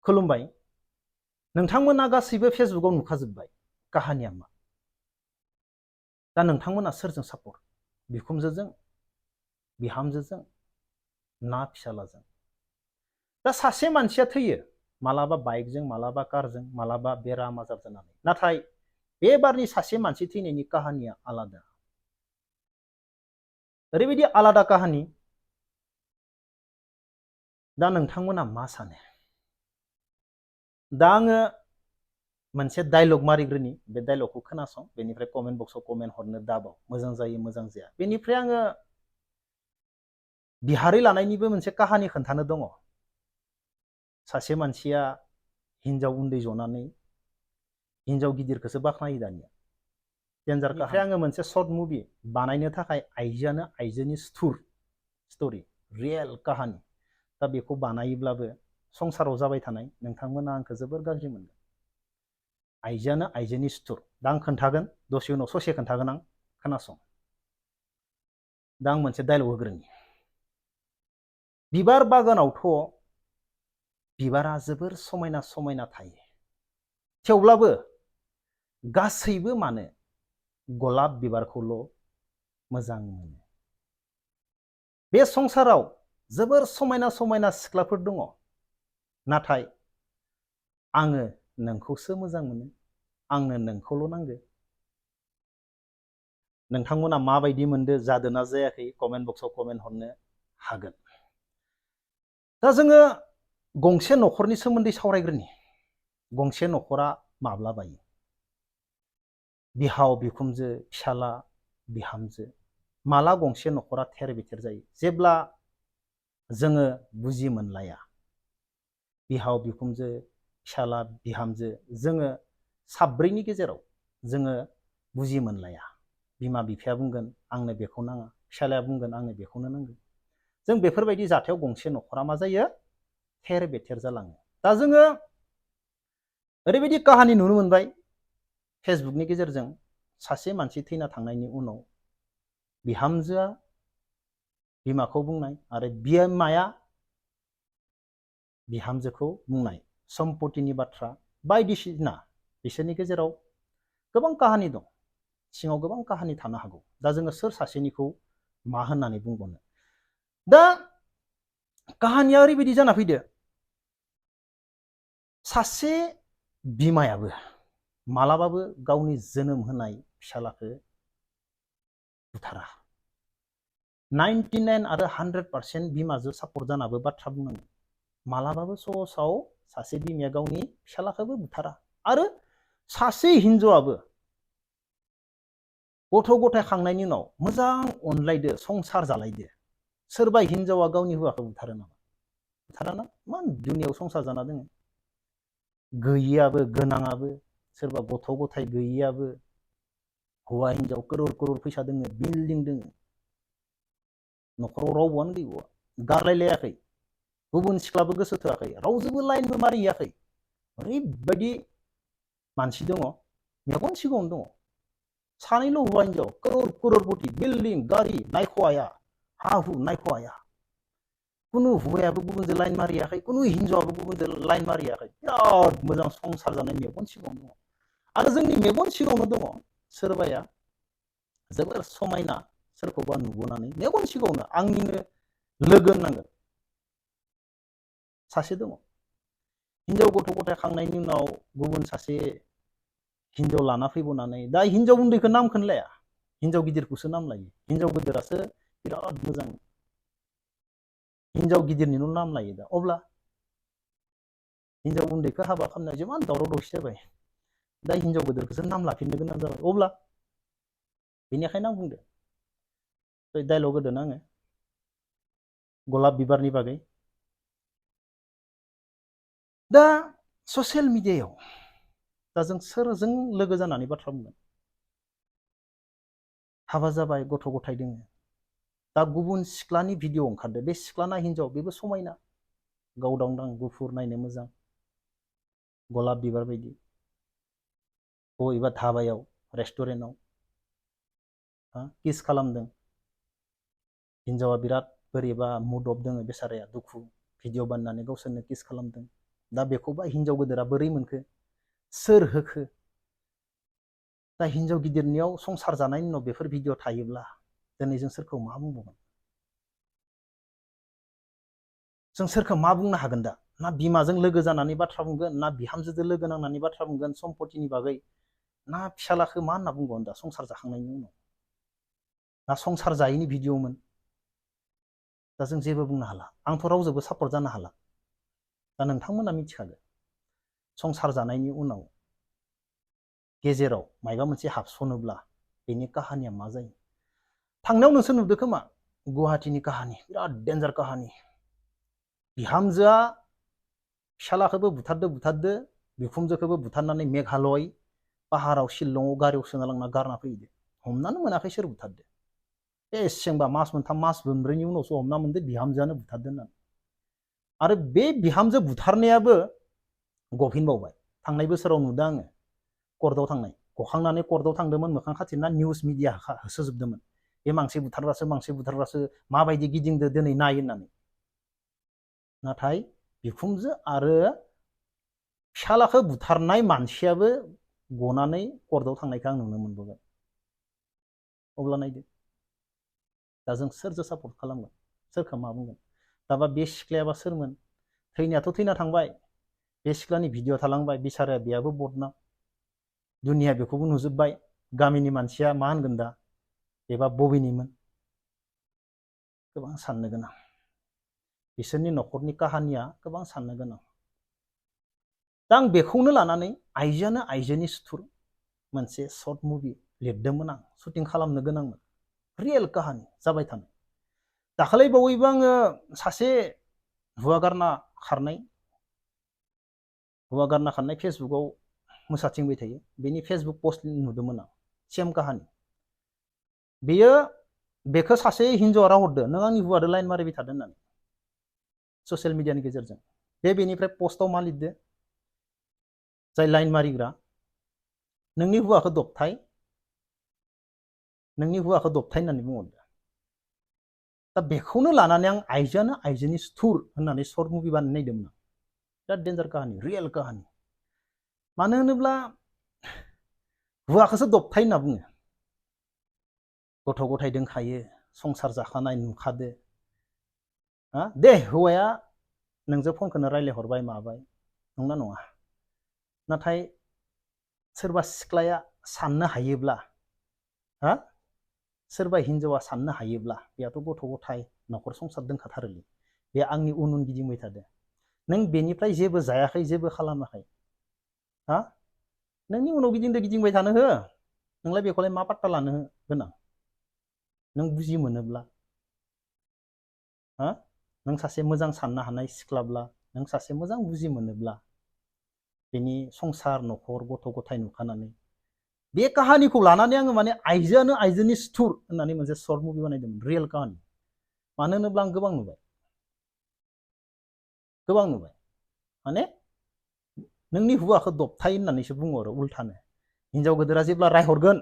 खुलुमबाय। नोंथांमोना गासैबो फेसबुकआव नुखाजोब्बाय काहानिया मा। दा नोंथांमोना सोरजों सापर्ट? बिखुमजोजों, बिहामजोजों ना फिसालाजों? दा सासे मानसिया थैयो, मालाबा बाइकजों, मालाबा कारजों, मालाबा बेराम आजार जानानै। नाथाय बे बारनि सासे मानसि थैनायनि काहानिया आलादा। ओरैबायदि आलादा काहानि। दा नोंथांमोना मा सानो? दा आङो मोनसे डायलग मारिग्रोनि, बे डायलगखौ खोनासं, बेनिफ्राय कमेन्ट बक्सआव कमेन्ट हरनो दाबाव, मोजां जायो मोजां जाया। बेनिफ्राय आङो बिहारि लानायनिबो मोनसे काहानि खोन्थानो दङ। सासे मानसिया हिनजाव उन्दै जनानै हिनजाव गिदिरखौसो बाख्नायो दानिया। डेन्जार काहानि। ओमफ्राय आङो मोनसे सर्ट मुभि बानायनो थाखाय आइजोआनो आइजोनि स्ट'रि, रियेल काहानि। दा बेखौ बानायोब्लाबो संसाराव जाबाय थानाय नोंथांमोना आंखौ जोबोर गाज्रि मोनगोन। आइजोआनो आइजोनि सुथुर। दा आं खोन्थागोन, दसे उनाव ससे खोन्थागोन आं, खोनासं। दा आं मोनसे डायलग होग्रोनि। बिबार बागानावथ' बिबारा जोबोर समायना समायना थायो, थेवब्लाबो गासैबो मानो गलाब बिबारखौल' मोजां मोनो? बे संसाराव जोबोर समायना समायना सिख्लाफोर दङ, नाथाय आङो नोंखौसो मोजां मोनो, आंनो नोंखौल' नांगौ। नोंथांमोना माबायदि मोनदो, जादोना जायाखै, कमेन्ट बक्सआव कमेन्ट हरनो हागोन। दा जोङो गंसे न'खरनि सोमोन्दै सावरायग्रोनि। गंसे न'खरा माब्ला बायो? बिहाव बिखुनजो, फिसाला बिहामजो, माला गंसे न'खरा थेर बेथेर जायो? जेब्ला जोङो बुजि मोनलाया। बिहाव बिखुनजो, फिसाला बिहामजो, जोङो साब्रैनि गेजेराव जोङो बुजि मोनलाया। बिमा बिफाया बुंगोन आंनो बेखौ नाङा, फिसालाया बुंगोन आंनो बेखौनो नांगौ। जों बेफोरबायदि जाथायाव गंसे न'खरा मा जायो? थेर बेथेर जालाङो। दा जोङो ओरैबायदि काहानि नुनो मोनबाय फेसबुकनि गेजेरजों। सासे मानसि थैना थांनायनि उनाव बिहामजोआ बिमाखौ बुंनाय आरो बिमाया बिहामजोखौ बुंनाय सम्पतिनि बाथ्रा बायदिसिना, बिसोरनि गेजेराव गोबां काहानि दं। सिङाव गोबां काहानि थानो हागौ। दा जोङो सोर सासेनिखौ मा होननानै बुंबावनो? दा काहानिया ओरैबायदि जाना फैदो, सासे बिमायाबो मालाबाबो गावनि जोनोम होनाय फिसालाखौ बुथारा। 99 आरो 100% बिमाजों सापर्ट जानाबो बाथ्रा बुंनांगोन। मालाबाबो सहसाव सासे बिमाया गावनि फिसालाखौबो बुथारा। आरो सासे हिनजावाबो गथ' गथाय खांनायनि उनाव मोजां अनलायदो, संसार जालायदो। सोरबा हिनजावा गावनि हौवाखौ बुथारो नामा? बुथाराना। मान दुनियाव संसार जाना दोङो। गैयियाबो गोनाङाबो, सोरबा गथ' गथाय गैयियाबो, हौवा हिनजाव करोर करोर फैसा दोङो, बिल्डिं दोङो, न'खराव रावबोआनो गैबावा, गारलायलायाखै, गुबुन सिख्लाबो गोसो थोआखै, रावजोंबो लाइनबो मारियाखै। ओरैबायदि मानसि दङ, मेगन सिगाङावनो दङ। सानैल' हौवा हिनजाव, करोर करोरपति, बिल्डिं गारि नायख' हाया, हा हु नायख' हाया। कुनु हौवायाबो गुबुनजों लाइन मारियाखै, कुनु हिनजावाबो गुबुनजों लाइन मारियाखै। बिराद मोजां संसार जानाय मेगन सिगाङावनो दङ। आरो जोंनि मेगन सिगाङावनो दङ सोरबाया जोबोर समायना सोरखौबा नुबोनानै मेगन सिगाङावनो आंनिनो लोगो होननांगोन सासे दङ। हिनजाव गथ' गथाय खांनायनि उनाव गुबुन सासे हिनजाव लाना फैबावनानै, दा हिनजाव उन्दैखौ नामखौनो लाया, हिनजाव गिदिरखौसो नाम लायो। हिनजाव गिदिरासो बिराद मोजां, हिनजाव गिदिरनिल' नाम लायो। दा अब्ला हिनजाव उन्दैखौ हाबा खालामनाय जिमान दावराव दावसि जाबाय, दा हिनजाव गिदिरखौसो नाम लाफिननो गोनां जाबाय। अब्ला बेनिखायनो आं बुंदो, बे डायलग होदों आङो गलाब बिबारनि बागै। दा ससियेल मिडियायाव दा जों सोरजों लोगो जानानै बाथ्रा बुंगोन? हाबा जाबाय, गथ' गथाय दोङो, दा गुबुन सिख्लानि भिडिअ ओंखारदो, बे सिख्लाना हिनजाव, बेबो समायना, गावदांदां गुफुर, नायनो मोजां, गलाब बिबार बायदि, बबेबा धाबायाव रेस्टुरेन्टआव किस खालामदों। हिनजावा बिराद बोरैबा मुड अफ दोङो बेसाराया, दुखु, भिडिअ बानायनानै गावसोरनो किस खालामदों। दा बेखौबा हिनजाव गिदिरा बोरै मोनखो, सोर होखो? दा हिनजाव गिदिरनियाव संसार जानायनि उनाव बेफोर भिडिअ थायोब्ला दिनै जों सोरखौ मा बुंबावगोन? जों सोरखौ मा बुंनो हागोन दा? ना बिमाजों लोगो जानानै बाथ्रा बुंगोन, ना बिहामजोजों लोगो नांनानै बाथ्रा बुंगोन सम्पतिनि बागै, ना फिसालाखौ मा होनना बुंबावगोन दा संसार जाखांनायनि उनाव? ना संसार जायैनि भिडिअमोन? दा जों जेबो बुंनो हाला। आंथ' रावजोंबो सापर्ट जानो हाला। दा नोंथांमोना मिथिखागोन संसार जानायनि उनाव गेजेराव मायबा मोनसे हाबसनोब्ला बेनि काहानिया मा जायो। थांनायाव नोंसोर नुदों खोमा गुवाहाटीनि काहानि, बिराद डेन्जार काहानि। बिहामजोआ फिसालाखौबो बुथारदो, बिखुमजोखौबो बुथारनानै मेघालय पाहाराव शिलंआव गारियाव सोना लांना गारना फैदो। हमनानो मोनाखै सोर बुथारदो। बेसेबांबा मास मोनथाम मास मोनब्रैनि उनावसो हमना मोनदो बिहामजोआनो बुथारदो होननानै। आरो बे बिहामजो बुथारनायाबो गफिनबावबाय। थांनाय बोसोराव नुदों आङो कर्टआव थांनाय, गखांनानै कर्टआव थांदोंमोन, मोखां खाथिना निउस मिडिया होसोजोबदोंमोन। बे मानसि बुथारग्रासो माबायदि गिदिंदो दिनै नाय होननानै। नाथाय बिखुमजो आरो फिसालाखौ बुथारनाय मानसियाबो गनानै कर्टआव थांनायखौ आं नुनो मोनबोबाय। अब्ला नायदो दा जों सोरजों सापर्ट खालामगोन, सोरखौ मा बुंगोन? दाबा बे सिख्लायाबा सोरमोन? थैनायाथ' थैना थांबाय, बे सिख्लानि भिडिअ थालांबाय, बिसाराया बेयाबो बदनाम, दुनिया बेखौबो नुजोब्बाय। गामिनि मानसिया मा होनगोन दा बेबा बबेनिमोन? गोबां साननो गोनां। बिसोरनि न'खरनि काहानिया गोबां साननो गोनां। दा आं बेखौनो लानानै आइजोआनो आइजोनि सुथुर मोनसे शर्ट मुभि लिरदोंमोन, आं शुटिं खालामनो गोनांमोन। रियेल काहानि जाबाय थानाय। दाखालै बावैबो आङो सासे हौवा गारना खारनाय फेसबुकाव मोसाथिंबाय थायो, बेनि फेसबुक पस्ट नुदोंमोन आं, सेम काहानि। बेखौ सासे हिन्जावा राहरदो, नों आंनि हौवादो लाइन मारिबाय थादों होननानै ससियेल मिडियानि गेजेरजों। बेनिफ्राय पस्टआव मा लिरदो? जाय लाइन मारिग्रा, नोंनि हौवाखौ दबथाय होननानै बुंहरदो। दा बेखौनो लानानै आं आइजोआनो आइजोनि सुथुर होननानै शर्ट मुभि बानायनो नागिरदोंमोन। बिराद डेन्जार काहानि, रियेल काहानि। मानो होनोब्ला हौवाखौसो दबथाय होनना बुङो। गथ' गथाय दोंखायो, संसार जाखानाय नुखादो। दे हौवाया नोंजों फनखौनो रायज्लायहरबाय माबाय, नंना नङा? नाथाय सोरबा सिख्लाया साननो हायोब्ला, सोरबा हिन्जावा साननो हायोब्ला, बेयाथ' गथ' गथाय न'खर संसार दोंखाथारोलै, बे आंनि उन उन गिदिंबाय थादो, नों बेनिफ्राय जेबो जायाखै, जेबो खालामाखै, नोंनि उनाव गिदिंबाय थानो हो, नोंलाय बेखौलाय मा पात्ता लानो गोनां? नों बुजि मोनोब्ला, नों सासे मोजां साननो हानाय सिख्लाब्ला, नों सासे मोजां बुजि मोनोब्ला, बेनि संसार न'खर गथ' गथाय नुखानानै बे काहानिखौ लानानै आङो माने आइजोआनो आइजोनि सुथुर होननानै मोनसे शर्ट मुभि बानायदोंमोन, रियेल काहानि। मानो होनोब्ला आं गोबां नुबाय माने नोंनि हौवाखौ दबथाय होननानैसो बुंहरो उल्थानो। हिनजाव गोदोरा जेब्ला रायहरगोन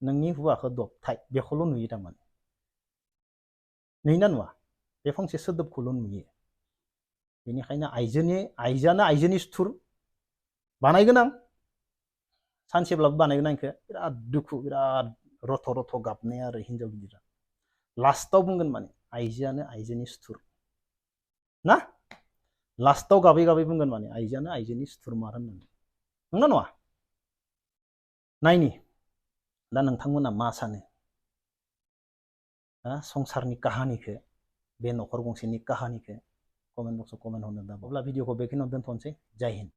नोंनि हौवाखौ दबथाय, बेखौल' नुयो थारमाने। नुयोना नुवा? बे फंसे सोदोबखौल' नुयो। बेनिखायनो आइजोआनो आइजोनि सुथुर बानायगोन आं, सानसेब्लाबो बानायगोन आं। इखो बिराद दुखु, बिराद रथ' रथ' गाबनाय आरो हिनजाव गिदिरा लास्टाव बुंगोन माने आइजोआनो आइजोनि सुथुर ना, लास्टाव गाबै गाबै बुंगोन माने आइजोआनो आइजोनि सुथुरमार होननानै। नंना नङा? नायनि दा नोंथांमोना मा सानो? संसारनि काहानिखौ, बे न'खर गंसेनि काहानिखौ कमेन्ट बक्सआव कमेन्ट हरनो दा। अब्ला भिडिअखौ बेखिनियाव दोनथ'नोसै। जय हिन्द।